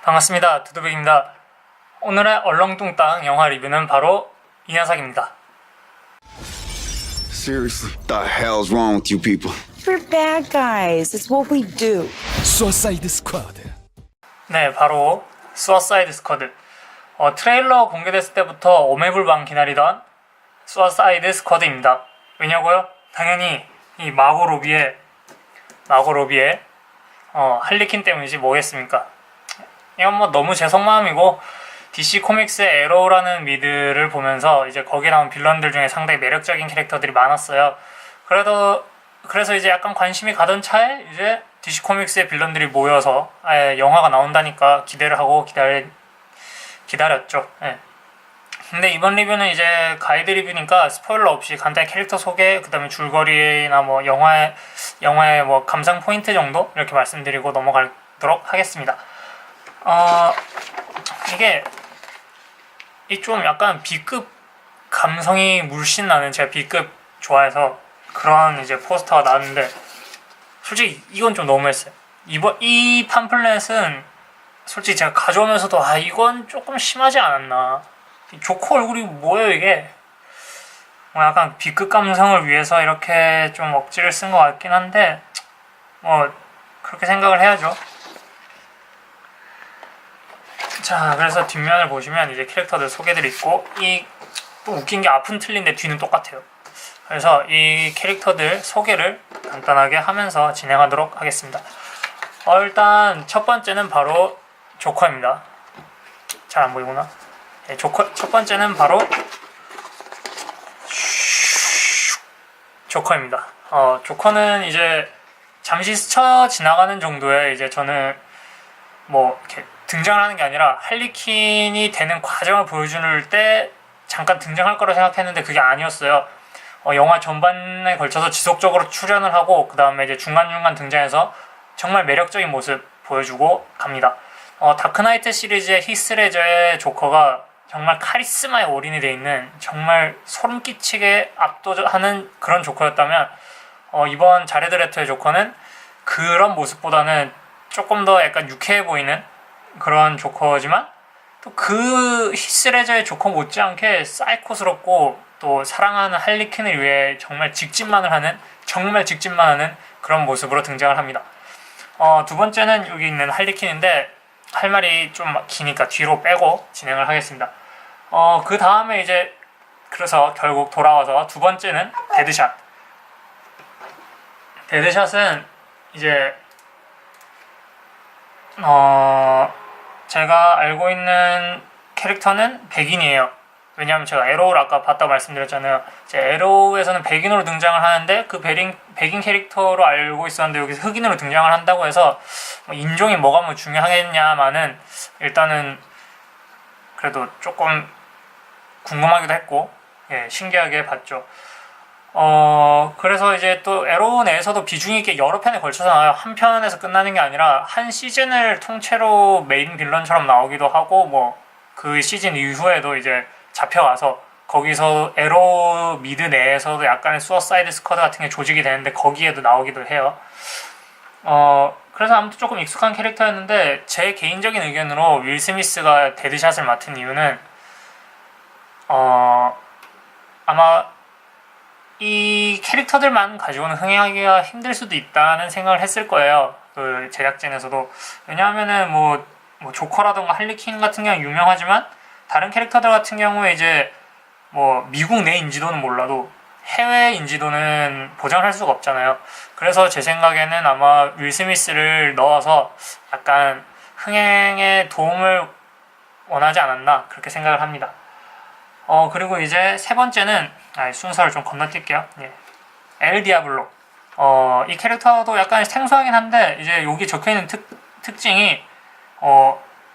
반갑습니다. 두두백입니다. 오늘의 얼렁뚱땅 영화 리뷰는 바로 이 녀석입니다. Seriously, what the hell's wrong with you people? We're bad guys. It's what we do. Suicide Squad. 네, 바로 수어사이드 스쿼드. 트레일러 공개됐을 때부터 오매불망 기다리던 수어사이드 스쿼드입니다. 왜냐고요? 당연히 이 마고 로비의 할리퀸 때문이지 뭐겠습니까? 이건 뭐 너무 제 속마음이고, DC 코믹스의 에로우라는 미드를 보면서 이제 거기에 나온 빌런들 중에 상당히 매력적인 캐릭터들이 많았어요. 그래서 이제 약간 관심이 가던 차에 이제 DC 코믹스의 빌런들이 모여서 영화가 나온다니까 기대를 하고 기다렸죠. 예. 근데 이번 리뷰는 이제 가이드 리뷰니까 스포일러 없이 간단히 캐릭터 소개, 그 다음에 줄거리나 뭐 영화의 뭐 감상 포인트 정도 이렇게 말씀드리고 넘어가도록 하겠습니다. 이게 좀 약간 B급 감성이 물씬 나는, 제가 B급 좋아해서 그런 이제 포스터가 나왔는데, 솔직히 이건 좀 너무했어요. 이 팜플렛은 솔직히 제가 가져오면서도 이건 조금 심하지 않았나. 조커 얼굴이 뭐예요 이게? 뭐 약간 B급 감성을 위해서 이렇게 좀 억지를 쓴 것 같긴 한데, 뭐 그렇게 생각을 해야죠. 자, 그래서 뒷면을 보시면 이제 캐릭터들 소개들이 있고, 또 웃긴 게 앞은 틀린데 뒤는 똑같아요. 그래서 이 캐릭터들 소개를 간단하게 하면서 진행하도록 하겠습니다. 일단 첫 번째는 바로 조커입니다. 잘 안 보이구나. 네, 첫 번째는 바로 조커입니다. 조커는 이제 잠시 스쳐 지나가는 정도의, 이제 저는 뭐 이렇게 등장을 하는 게 아니라 할리퀸이 되는 과정을 보여줄 때 잠깐 등장할 거라 생각했는데 그게 아니었어요. 영화 전반에 걸쳐서 지속적으로 출연을 하고, 그 다음에 이제 중간중간 등장해서 정말 매력적인 모습 보여주고 갑니다. 다크나이트 시리즈의 히스레저의 조커가 정말 카리스마에 올인이 되어 있는, 정말 소름 끼치게 압도하는 그런 조커였다면, 이번 자레드 레토의 조커는 그런 모습보다는 조금 더 약간 유쾌해 보이는 그런 조커지만, 또 그 히스레저의 조커 못지않게 사이코스럽고, 또 사랑하는 할리퀸을 위해 정말 직진만 하는 그런 모습으로 등장을 합니다. 두 번째는 여기 있는 할리퀸인데, 할 말이 좀 기니까 뒤로 빼고 진행을 하겠습니다. 그 다음에 이제 그래서 결국 돌아와서 두 번째는 데드샷. 데드샷은 이제 제가 알고 있는 캐릭터는 백인이에요. 왜냐하면 제가 에로우를 아까 봤다고 말씀드렸잖아요. 에로우에서는 백인으로 등장을 하는데, 그 백인 캐릭터로 알고 있었는데 여기서 흑인으로 등장을 한다고 해서 인종이 뭐가 뭐 중요하겠냐마는 일단은 그래도 조금 궁금하기도 했고, 예, 신기하게 봤죠. 그래서 이제 또 에로우 내에서도 비중 있게 여러 편에 걸쳐서 나와요. 한 편에서 끝나는 게 아니라 한 시즌을 통째로 메인 빌런처럼 나오기도 하고, 뭐 그 시즌 이후에도 이제 잡혀가서 거기서 에로우 미드 내에서도 약간의 수어사이드 스쿼드 같은 게 조직이 되는데 거기에도 나오기도 해요. 그래서 아무튼 조금 익숙한 캐릭터였는데, 제 개인적인 의견으로 윌 스미스가 데드샷을 맡은 이유는 아마 이 캐릭터들만 가지고는 흥행하기가 힘들 수도 있다는 생각을 했을 거예요. 그 제작진에서도. 왜냐하면은 뭐 조커라던가 할리퀸 같은 경우는 유명하지만, 다른 캐릭터들 같은 경우에 이제 뭐 미국 내 인지도는 몰라도 해외 인지도는 보장할 수가 없잖아요. 그래서 제 생각에는 아마 윌 스미스를 넣어서 약간 흥행에 도움을 원하지 않았나, 그렇게 생각을 합니다. 그리고 이제 세 번째는 순서를 좀 건너뛸게요. 예. 엘 디아블로. 이 캐릭터도 약간 생소하긴 한데, 이제 여기 적혀있는 특징이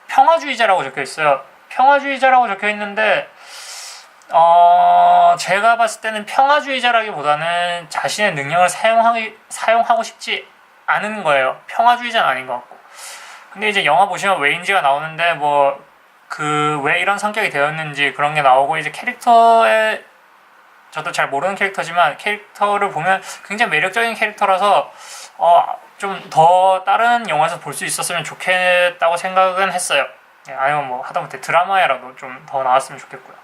평화주의자라고 적혀있어요. 평화주의자라고 적혀있는데, 제가 봤을 때는 평화주의자라기보다는 자신의 능력을 사용하고 싶지 않은 거예요. 평화주의자는 아닌 것 같고. 근데 이제 영화 보시면 웨인지가 나오는데, 뭐 왜 이런 성격이 되었는지 그런 게 나오고, 이제 캐릭터의 저도 잘 모르는 캐릭터지만 캐릭터를 보면 굉장히 매력적인 캐릭터라서 좀 더 다른 영화에서 볼 수 있었으면 좋겠다고 생각은 했어요. 아니면 뭐 하다못해 드라마에라도 좀 더 나왔으면 좋겠고요.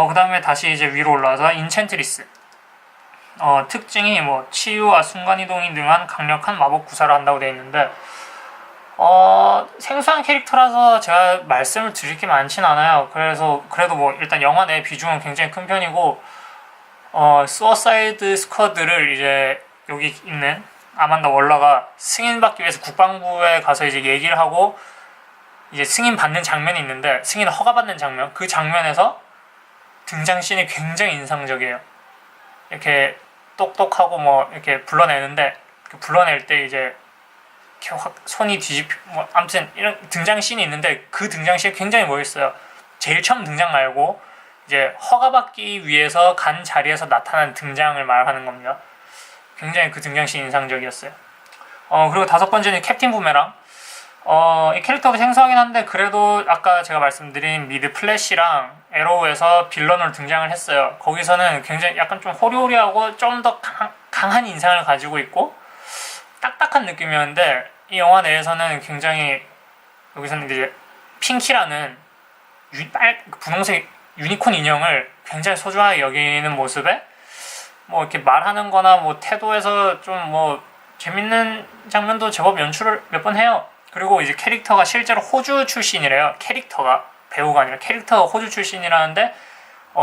그 다음에 다시 이제 위로 올라와서 인챈트리스. 특징이 뭐 치유와 순간이동이 능한 강력한 마법 구사를 한다고 되어 있는데 생소한 캐릭터라서 제가 말씀을 드릴 게 많진 않아요. 그래도 뭐 일단 영화 내 비중은 굉장히 큰 편이고 수어사이드 스쿼드를 이제 여기 있는 아만다 월러가 승인받기 위해서 국방부에 가서 이제 얘기를 하고 이제 승인 받는 장면이 있는데 승인 허가 받는 장면, 그 장면에서 등장씬이 굉장히 인상적이에요. 이렇게 똑똑하고 뭐 이렇게 불러내는데 그 불러낼 때 이제 이렇게 확 손이 뭐 아무튼 이런 등장씬이 있는데 그 등장씬이 굉장히 멋있어요. 제일 처음 등장 말고 이제 허가받기 위해서 간 자리에서 나타난 등장을 말하는 겁니다. 굉장히 그 등장씬 인상적이었어요. 그리고 다섯 번째는 캡틴 부메랑. 이 캐릭터도 생소하긴 한데 그래도 아까 제가 말씀드린 미드 플래시랑 에로우에서 빌런으로 등장을 했어요. 거기서는 굉장히 약간 좀 호리호리하고 좀 더 강한 인상을 가지고 있고 딱딱한 느낌이었는데 이 영화 내에서는 굉장히 여기서는 이제 핑키라는 분홍색 유니콘 인형을 굉장히 소중하게 여기는 모습에 뭐 이렇게 말하는 거나 뭐 태도에서 좀 뭐 재밌는 장면도 제법 연출을 몇 번 해요. 그리고 이제 캐릭터가 실제로 호주 출신이래요. 캐릭터가 배우가 아니라 캐릭터가 호주 출신이라는데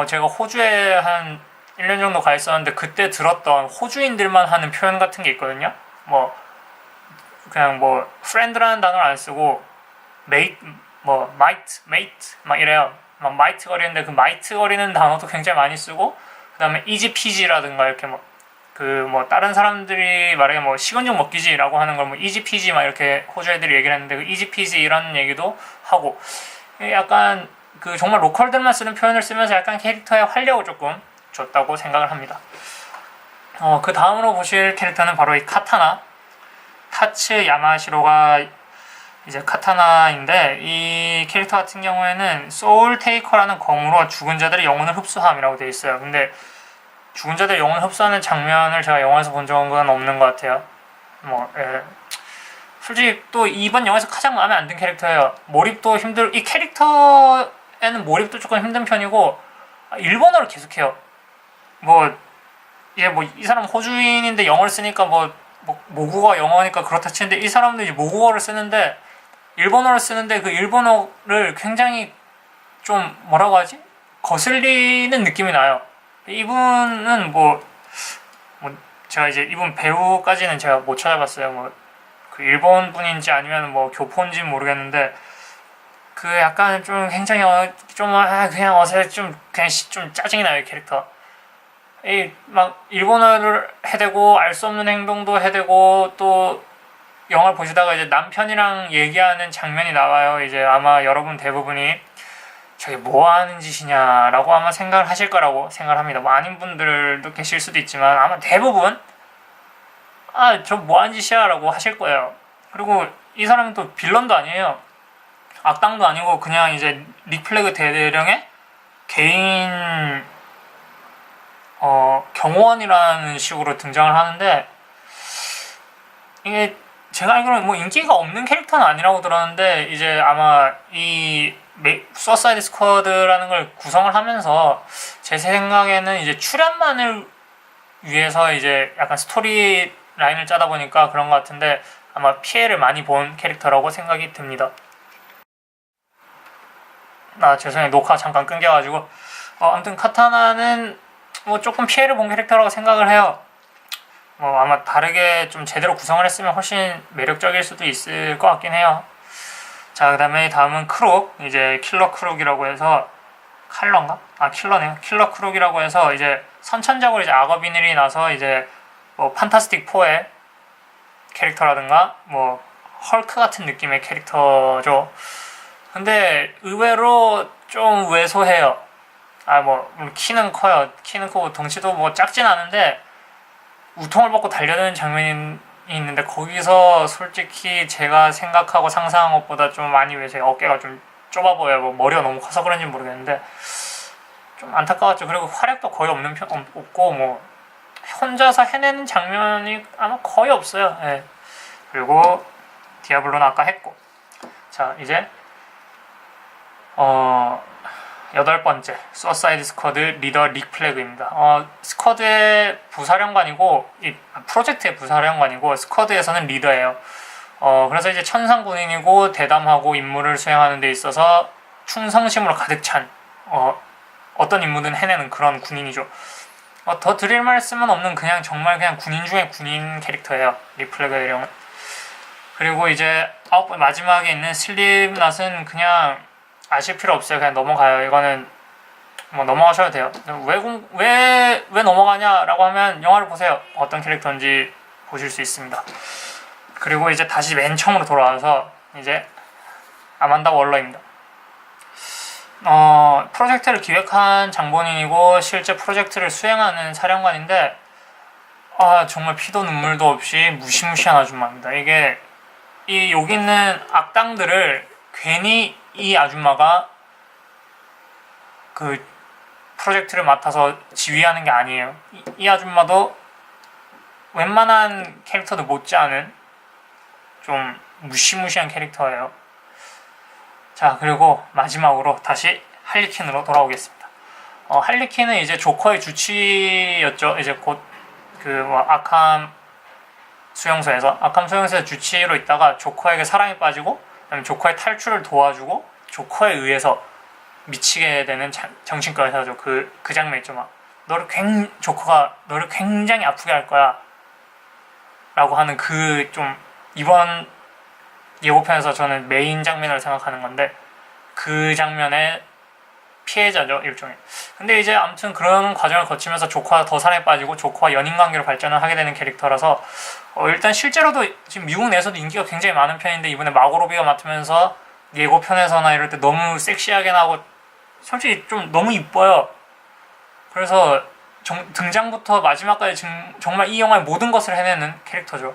제가 호주에 한 1년 정도 가 있었는데 그때 들었던 호주인들만 하는 표현 같은 게 있거든요. 뭐 그냥 뭐 friend라는 단어를 안 쓰고 mate 뭐 mate 막 이래요. 막 마이트 거리는데 그 마이트 거리는 단어도 굉장히 많이 쓰고 그다음에 이지 피지라든가 이렇게 뭐 다른 사람들이 말하기에 뭐 식은 죽 먹기지라고 하는 걸 뭐 이지 피지 막 이렇게 호주 애들이 얘기를 했는데 그 이지 피지 이런 얘기도 하고 약간 그 정말 로컬들만 쓰는 표현을 쓰면서 약간 캐릭터의 활력을 조금 줬다고 생각을 합니다. 그 다음으로 보실 캐릭터는 바로 이 카타나 타츠 야마시로가 이제 카타나인데 이 캐릭터 같은 경우에는 소울 테이커라는 검으로 죽은 자들의 영혼을 흡수함이라고 되어 있어요. 근데 죽은 자들의 영혼을 흡수하는 장면을 제가 영화에서 본 적은 없는 것 같아요. 솔직히 또 이번 영화에서 가장 마음에 안 든 캐릭터예요. 몰입도 이 캐릭터에는 몰입도 조금 힘든 편이고 일본어를 계속해요. 이 사람 호주인인데 영어를 쓰니까 모국어가 영어니까 그렇다 치는데 이 사람도 이제 모국어를 쓰는데 일본어를 쓰는데 그 일본어를 굉장히 좀 뭐라고 하지? 거슬리는 느낌이 나요. 이분은 제가 이제 이분 배우까지는 제가 못 찾아봤어요. 그 일본 분인지 아니면 교포인지는 모르겠는데 그 약간 좀 굉장히 그냥 어색 좀 짜증이 나요, 이 캐릭터. 막 일본어를 해대고 알 수 없는 행동도 해대고 또 영화를 보시다가 이제 남편이랑 얘기하는 장면이 나와요. 이제 아마 여러분 대부분이 저게 뭐 하는 짓이냐라고 아마 생각을 하실 거라고 생각을 합니다. 아닌 분들도 계실 수도 있지만 아마 대부분 저 뭐 하는 짓이야 라고 하실 거예요. 그리고 이 사람은 또 빌런도 아니에요. 악당도 아니고 그냥 이제 릭플래그 대대령의 개인 경호원이라는 식으로 등장을 하는데 이게 제가 알기로는 인기가 없는 캐릭터는 아니라고 들었는데 이제 아마 이 수어사이드 스쿼드라는 걸 구성을 하면서 제 생각에는 이제 출연만을 위해서 이제 약간 스토리 라인을 짜다 보니까 그런 것 같은데 아마 피해를 많이 본 캐릭터라고 생각이 듭니다. 죄송해요. 녹화 잠깐 끊겨가지고 아무튼 카타나는 조금 피해를 본 캐릭터라고 생각을 해요. 아마 다르게 좀 제대로 구성을 했으면 훨씬 매력적일 수도 있을 것 같긴 해요. 자, 그 다음에 다음은 크룩. 이제 킬러 크룩이라고 해서 칼러인가? 킬러네요. 킬러 크룩이라고 해서 이제 선천적으로 이제 악어 비늘이 나서 이제 판타스틱 4의 캐릭터라든가 헐크 같은 느낌의 캐릭터죠. 근데 의외로 좀 왜소해요. 키는 커요. 키는 크고 덩치도 작진 않은데 우통을 벗고 달려드는 장면이 있는데 거기서 솔직히 제가 생각하고 상상한 것보다 좀 많이 왜소해요. 어깨가 좀 좁아 보여요. 머리가 너무 커서 그런지 모르겠는데 좀 안타까웠죠. 그리고 활약도 거의 없고 뭐 혼자서 해내는 장면이 아마 거의 없어요. 예. 그리고 디아블로는 아까 했고, 자 이제 8번째 수어사이드 스쿼드 리더 릭 플래그입니다. 스쿼드의 부사령관이고 이 프로젝트의 부사령관이고 스쿼드에서는 리더예요. 그래서 이제 천상 군인이고 대담하고 임무를 수행하는 데 있어서 충성심으로 가득 찬 어떤 임무든 해내는 그런 군인이죠. 더 드릴 말씀은 없는 정말 그냥 군인 중에 군인 캐릭터예요. 릭 플래그의 형은. 그리고 이제 마지막에 있는 슬립낫은 그냥 아실 필요 없어요. 그냥 넘어가요. 이거는 뭐 넘어가셔도 돼요. 왜 넘어가냐라고 하면 영화를 보세요. 어떤 캐릭터인지 보실 수 있습니다. 그리고 이제 다시 맨 처음으로 돌아와서 이제 아만다 월러입니다. 프로젝트를 기획한 장본인이고 실제 프로젝트를 수행하는 사령관인데 정말 피도 눈물도 없이 무시무시한 아줌마입니다. 여기 있는 악당들을 괜히 이 아줌마가 그 프로젝트를 맡아서 지휘하는 게 아니에요. 이 아줌마도 웬만한 캐릭터도 못지않은 좀 무시무시한 캐릭터예요. 자, 그리고 마지막으로 다시 할리퀸으로 돌아오겠습니다. 할리퀸은 이제 조커의 주치였죠. 이제 곧 아캄 수용소에서 주치로 있다가 조커에게 사랑에 빠지고 그다음에 조커의 탈출을 도와주고 조커에 의해서 미치게 되는 정신과 의사죠. 그 장면 있죠. 막 조커가 너를 굉장히 아프게 할 거야 라고 하는 이번 예고편에서 저는 메인 장면을 생각하는 건데 그 장면의 피해자죠, 일종의. 근데 이제 아무튼 그런 과정을 거치면서 조커가 더 사랑에 빠지고 조커와 연인관계로 발전을 하게 되는 캐릭터라서 일단 실제로도 지금 미국 내에서도 인기가 굉장히 많은 편인데 이번에 마고로비가 맡으면서 예고편에서나 이럴 때 너무 섹시하게 나오고 솔직히 좀 너무 이뻐요. 그래서 등장부터 마지막까지 정말 이 영화의 모든 것을 해내는 캐릭터죠.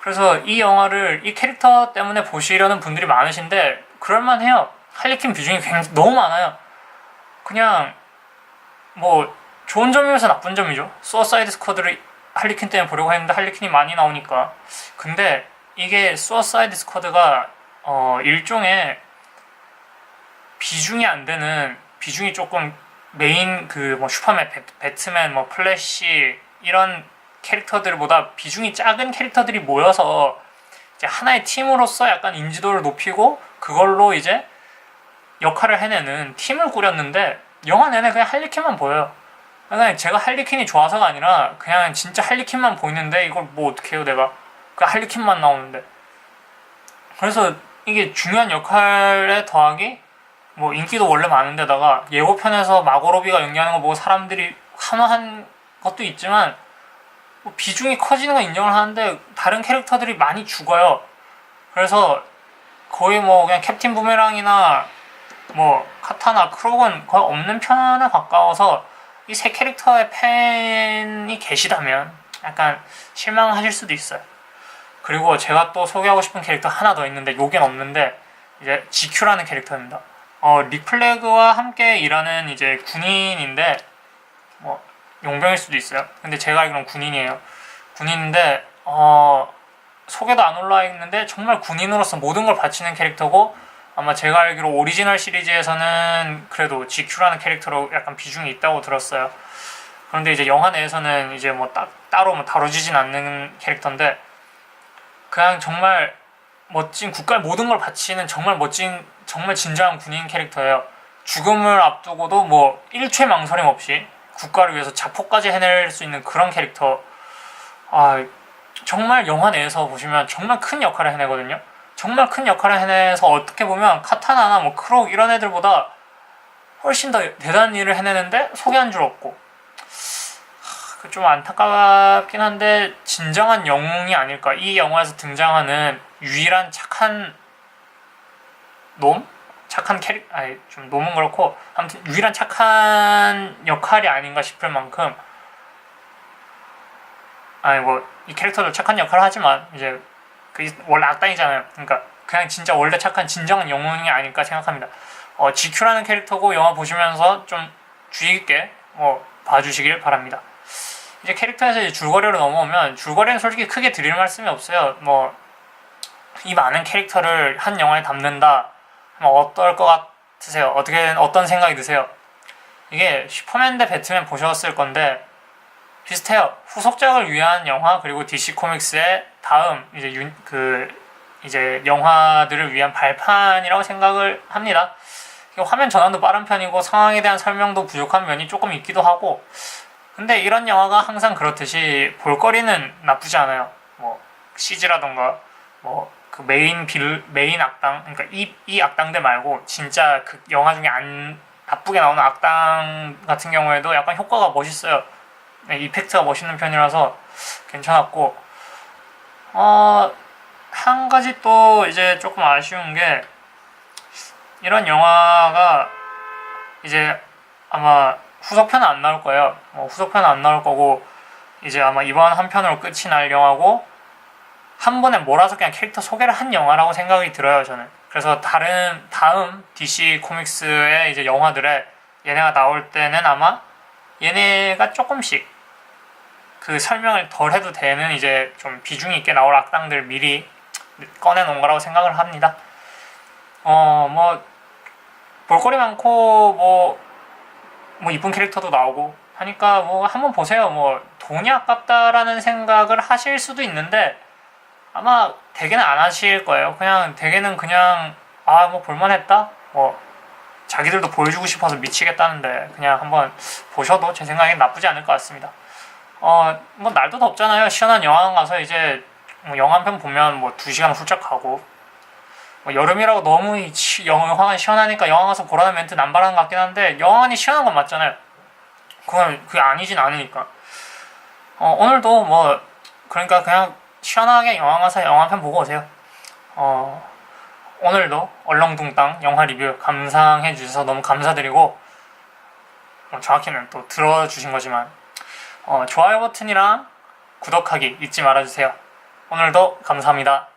그래서 이 캐릭터 때문에 보시려는 분들이 많으신데 그럴만해요. 할리퀸 비중이 너무 많아요. 그냥 뭐 좋은 점이면서 나쁜 점이죠. 수어사이드 스쿼드를 할리퀸 때문에 보려고 했는데 할리퀸이 많이 나오니까. 근데 이게 수어사이드 스쿼드가 일종의 비중이 조금 메인 슈퍼맨, 배트맨, 플래시 이런 캐릭터들보다 비중이 작은 캐릭터들이 모여서 이제 하나의 팀으로서 약간 인지도를 높이고 그걸로 이제 역할을 해내는 팀을 꾸렸는데 영화 내내 그냥 할리퀸만 보여요. 그냥 제가 할리퀸이 좋아서가 아니라 그냥 진짜 할리퀸만 보이는데 이걸 뭐 어떻게 해요 내가. 그 할리퀸만 나오는데. 그래서 이게 중요한 역할에 더하기 뭐 인기도 원래 많은데다가 예고편에서 마고로비가 연기하는 거 보고 사람들이 환호한 것도 있지만 비중이 커지는 건 인정을 하는데 다른 캐릭터들이 많이 죽어요. 그래서 거의 그냥 캡틴 부메랑이나 카타나 크록은 거의 없는 편에 가까워서 이 세 캐릭터의 팬이 계시다면 약간 실망하실 수도 있어요. 그리고 제가 또 소개하고 싶은 캐릭터 하나 더 있는데 여긴 없는데 이제 GQ라는 캐릭터입니다. 릭 플래그와 함께 일하는 이제 군인인데 용병일 수도 있어요. 근데 제가 알기로는 군인이에요. 군인인데 소개도 안 올라와 있는데 정말 군인으로서 모든 걸 바치는 캐릭터고 아마 제가 알기로 오리지널 시리즈에서는 그래도 GQ라는 캐릭터로 약간 비중이 있다고 들었어요. 그런데 이제 영화 내에서는 이제 따로 다뤄지진 않는 캐릭터인데 그냥 정말 멋진 국가의 모든 걸 바치는 정말 멋진 정말 진정한 군인 캐릭터예요. 죽음을 앞두고도 일초의 망설임 없이 국가를 위해서 자포까지 해낼 수 있는 그런 캐릭터. 정말 영화 내에서 보시면 정말 큰 역할을 해내거든요. 정말 큰 역할을 해내서 어떻게 보면 카타나나 크록 이런 애들보다 훨씬 더 대단한 일을 해내는데 소개한 줄 없고 좀 안타깝긴 한데 진정한 영웅이 아닐까. 이 영화에서 등장하는 유일한 착한 놈? 착한 좀 놈은 그렇고 아무튼 유일한 착한 역할이 아닌가 싶을 만큼 이 캐릭터도 착한 역할을 하지만 이제 원래 악당이잖아요. 그러니까 그냥 진짜 원래 착한 진정한 영웅이 아닐까 생각합니다. GQ라는 캐릭터고 영화 보시면서 좀 주의 깊게 봐주시길 바랍니다. 이제 캐릭터에서 이제 줄거리로 넘어오면 줄거리는 솔직히 크게 드릴 말씀이 없어요. 이 많은 캐릭터를 한 영화에 담는다. 어떨 것 같으세요? 어떤 생각이 드세요? 이게 슈퍼맨 대 배트맨 보셨을 건데 비슷해요. 후속작을 위한 영화 그리고 DC 코믹스의 다음 이제 영화들을 위한 발판이라고 생각을 합니다. 화면 전환도 빠른 편이고 상황에 대한 설명도 부족한 면이 조금 있기도 하고 근데 이런 영화가 항상 그렇듯이 볼거리는 나쁘지 않아요. CG라던가 그 메인 악당 그러니까 이 악당들 말고 진짜 그 영화 중에 안 나쁘게 나오는 악당 같은 경우에도 약간 효과가 멋있어요. 네, 이펙트가 멋있는 편이라서 괜찮았고 한 가지 또 이제 조금 아쉬운 게 이런 영화가 이제 아마 후속편은 안 나올 거예요. 후속편은 안 나올 거고 이제 아마 이번 한 편으로 끝이 날 영화고 한 번에 몰아서 그냥 캐릭터 소개를 한 영화라고 생각이 들어요, 저는. 그래서 다음 DC 코믹스의 이제 영화들에 얘네가 나올 때는 아마 얘네가 조금씩 그 설명을 덜 해도 되는 이제 좀 비중 있게 나올 악당들 미리 꺼내놓은 거라고 생각을 합니다. 볼거리 많고 이쁜 캐릭터도 나오고 하니까 한번 보세요. 돈이 아깝다라는 생각을 하실 수도 있는데 아마 대개는 안 하실 거예요. 대개는 볼만했다? 자기들도 보여주고 싶어서 미치겠다는데 그냥 한번 보셔도 제 생각엔 나쁘지 않을 것 같습니다. 날도 덥잖아요. 시원한 영화관 가서 이제 영화 한 편 보면 2시간 훌쩍 가고 여름이라고 너무 영화관이 시원하니까 영화 가서 보라는 멘트 남발하는 것 같긴 한데 영화관이 시원한 건 맞잖아요. 그게 아니진 않으니까 오늘도 그러니까 그냥 시원하게 영화 가서 영화 한 편 보고 오세요. 오늘도 얼렁뚱땅 영화 리뷰 감상해 주셔서 너무 감사드리고 정확히는 또 들어주신 거지만 좋아요 버튼이랑 구독하기 잊지 말아주세요. 오늘도 감사합니다.